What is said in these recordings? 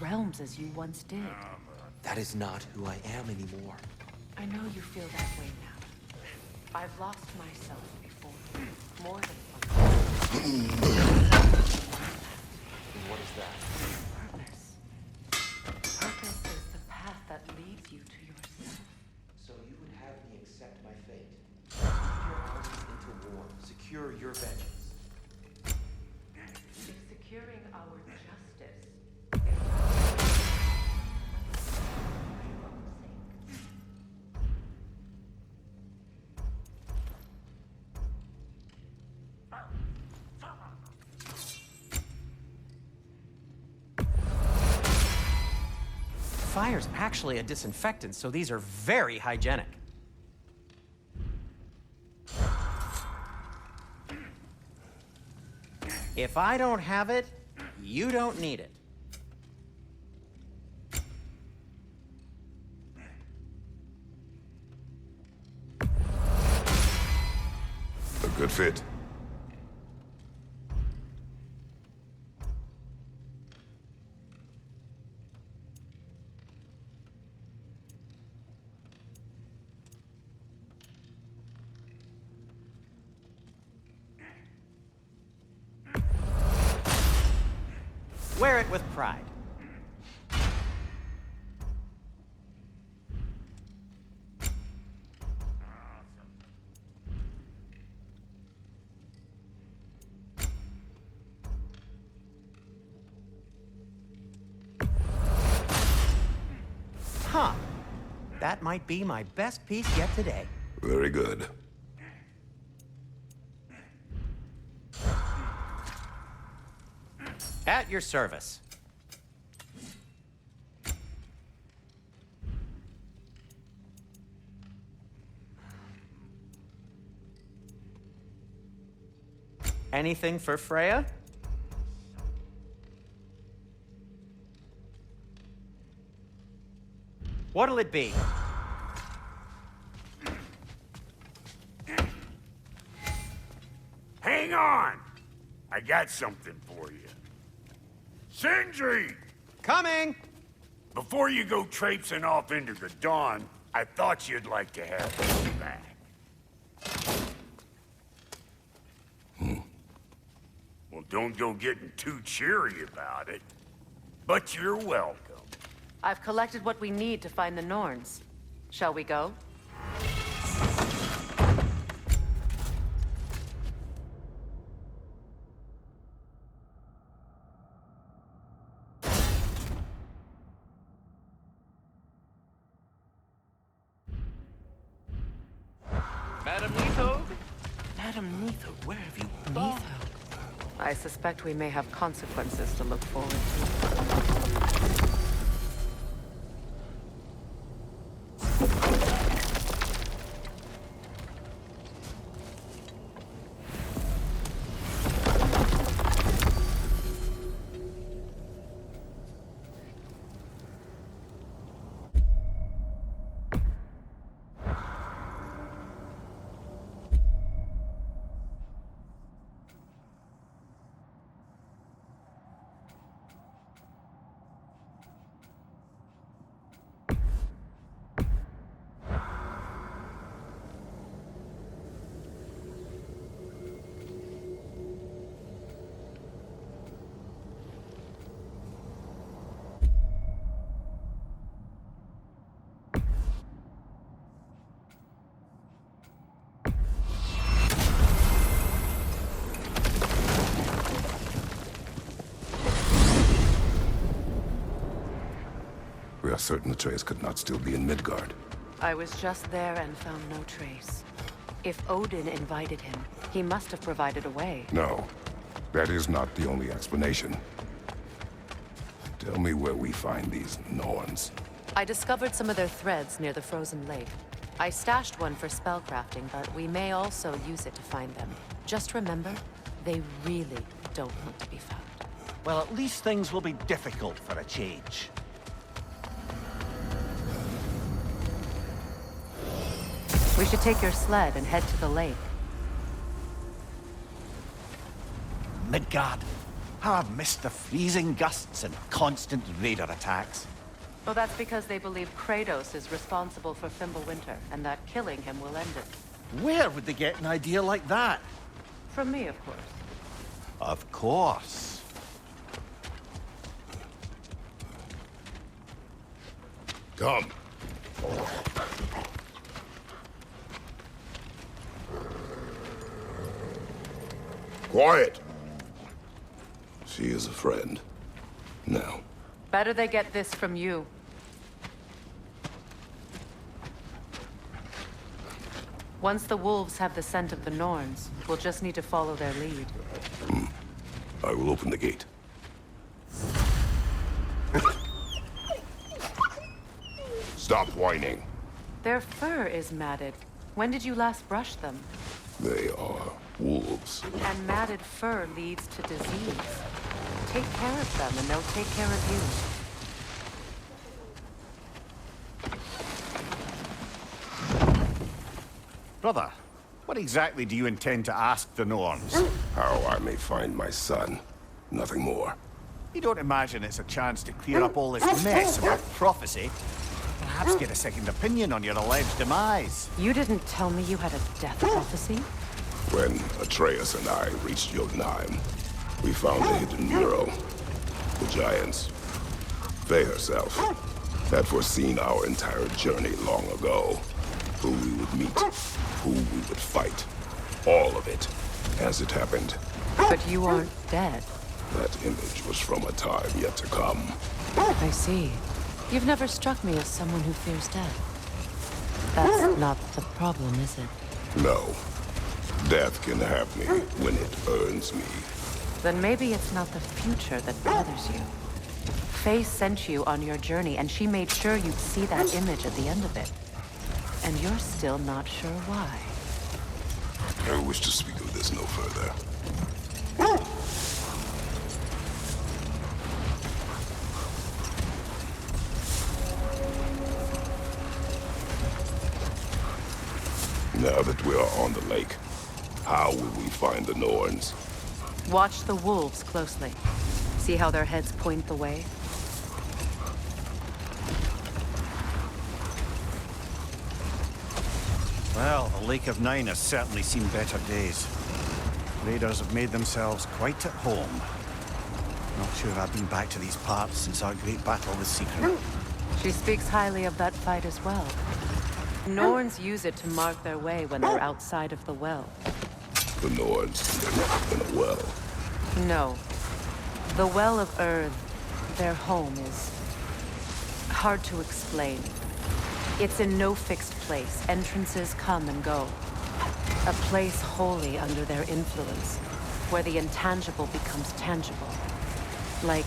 realms as you once did. That is not who I am anymore. I know you feel that way now. I've lost myself before, more than once. What is that? Purpose. Purpose is the path that leads you to yourself. So you would have me accept my fate. Keep your armies into war. Secure your vengeance. Securing our justice. Fire's actually a disinfectant, so these are very hygienic. If I don't have it, you don't need it. A good fit. Wear it with pride. Huh. That might be my best piece yet today. Very good. At your service. Anything for Freya? What'll it be? Hang on! I got something for you. Sindri! Coming! Before you go traipsing off into the dawn, I thought you'd like to have this back. Well, don't go getting too cheery about it. But you're welcome. I've collected what we need to find the Norns. Shall we go? Madam Neato? Madam Neither, where have you gone? I suspect we may have consequences to look forward to. We are certain Atreus could not still be in Midgard. I was just there and found no trace. If Odin invited him, he must have provided a way. No, that is not the only explanation. Tell me where we find these Norns. I discovered some of their threads near the frozen lake. I stashed one for spellcrafting, but we may also use it to find them. Just remember, they really don't want to be found. Well, at least things will be difficult for a change. We should take your sled and head to the lake. Midgard, How I've missed the freezing gusts and constant raider attacks. Well, that's because they believe Kratos is responsible for Fimbulwinter, and that killing him will end it. Where would they get an idea like that? From me, of course. Of course. Come. Quiet. She is a friend. Now. Better they get this from you. Once the wolves have the scent of the Norns, we'll just need to follow their lead. I will open the gate. Stop whining. Their fur is matted. When did you last brush them? They are wolves. And matted fur leads to disease. Take care of them, and they'll take care of you. Brother, what exactly do you intend to ask the Norns? How I may find my son. Nothing more. You don't imagine it's a chance to clear up all this mess about prophecy? Perhaps get a second opinion on your alleged demise. You didn't tell me you had a death prophecy? When Atreus and I reached Jotunheim, we found a hidden mural. The giants, Freya herself, had foreseen our entire journey long ago. Who we would meet, who we would fight. All of it, as it happened. But you aren't dead. That image was from a time yet to come. I see. You've never struck me as someone who fears death. That's not the problem, is it? No. Death can have me when it earns me. Then maybe it's not the future that bothers you. Faye sent you on your journey, and she made sure you'd see that image at the end of it. And you're still not sure why. I wish to speak of this no further. Now that we are on the lake, how will we find the Norns? Watch the wolves closely. See how their heads point the way? Well, the Lake of Nine has certainly seen better days. Raiders have made themselves quite at home. Not sure I've been back to these parts since our great battle with Secret. She speaks highly of that fight as well. Norns use it to mark their way when they're outside of the well. The Norns live in a well. No. The Well of Earth, their home, is hard to explain. It's in no fixed place. Entrances come and go. A place wholly under their influence, where the intangible becomes tangible. Like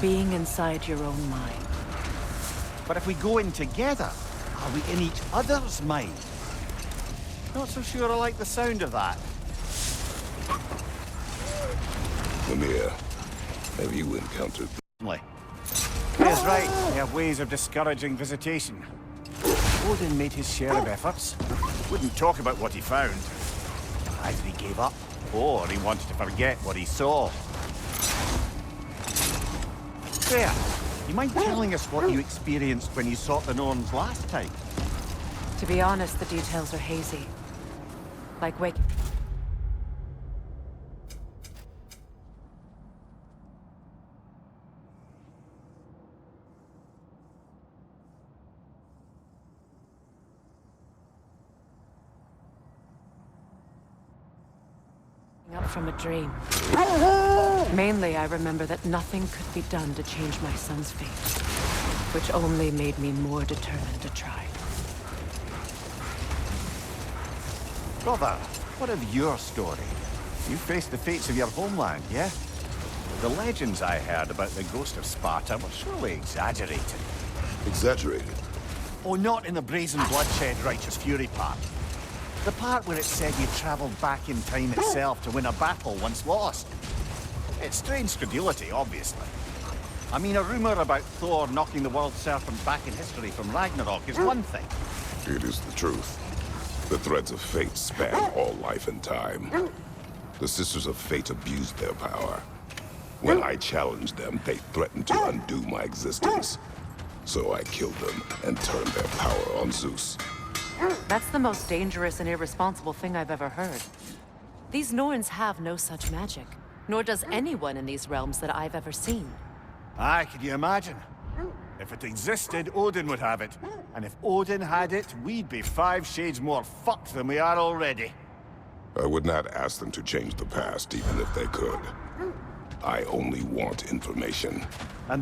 being inside your own mind. But if we go in together, are we in each other's mind? Not so sure I like the sound of that. Mimir, have you encountered... Yes, right. They have ways of discouraging visitation. Odin made his share of efforts. Wouldn't talk about what he found. Either he gave up, or he wanted to forget what he saw. Freya, you mind telling us what you experienced when you sought the Norns last time? To be honest, the details are hazy. Like waking up from a dream. Mainly, I remember that nothing could be done to change my son's fate, which only made me more determined to try. Brother, what of your story? You faced the fates of your homeland, yeah? The legends I heard about the ghost of Sparta were surely exaggerated. Exaggerated? Oh, not in the brazen bloodshed righteous fury part. The part where it said you travelled back in time itself to win a battle once lost. It's strange credulity, obviously. I mean, a rumour about Thor knocking the world serpent back in history from Ragnarok is one thing. It is the truth. The threads of fate span all life and time. The Sisters of Fate abused their power, When I challenged them, they threatened to undo my existence. So I killed them and turned their power on Zeus. That's the most dangerous and irresponsible thing I've ever heard. These Norns have no such magic, nor does anyone in these realms that I've ever seen. Aye, can you imagine? If it existed, Odin would have it. And if Odin had it, we'd be 5 shades more fucked than we are already. I would not ask them to change the past, even if they could. I only want information. And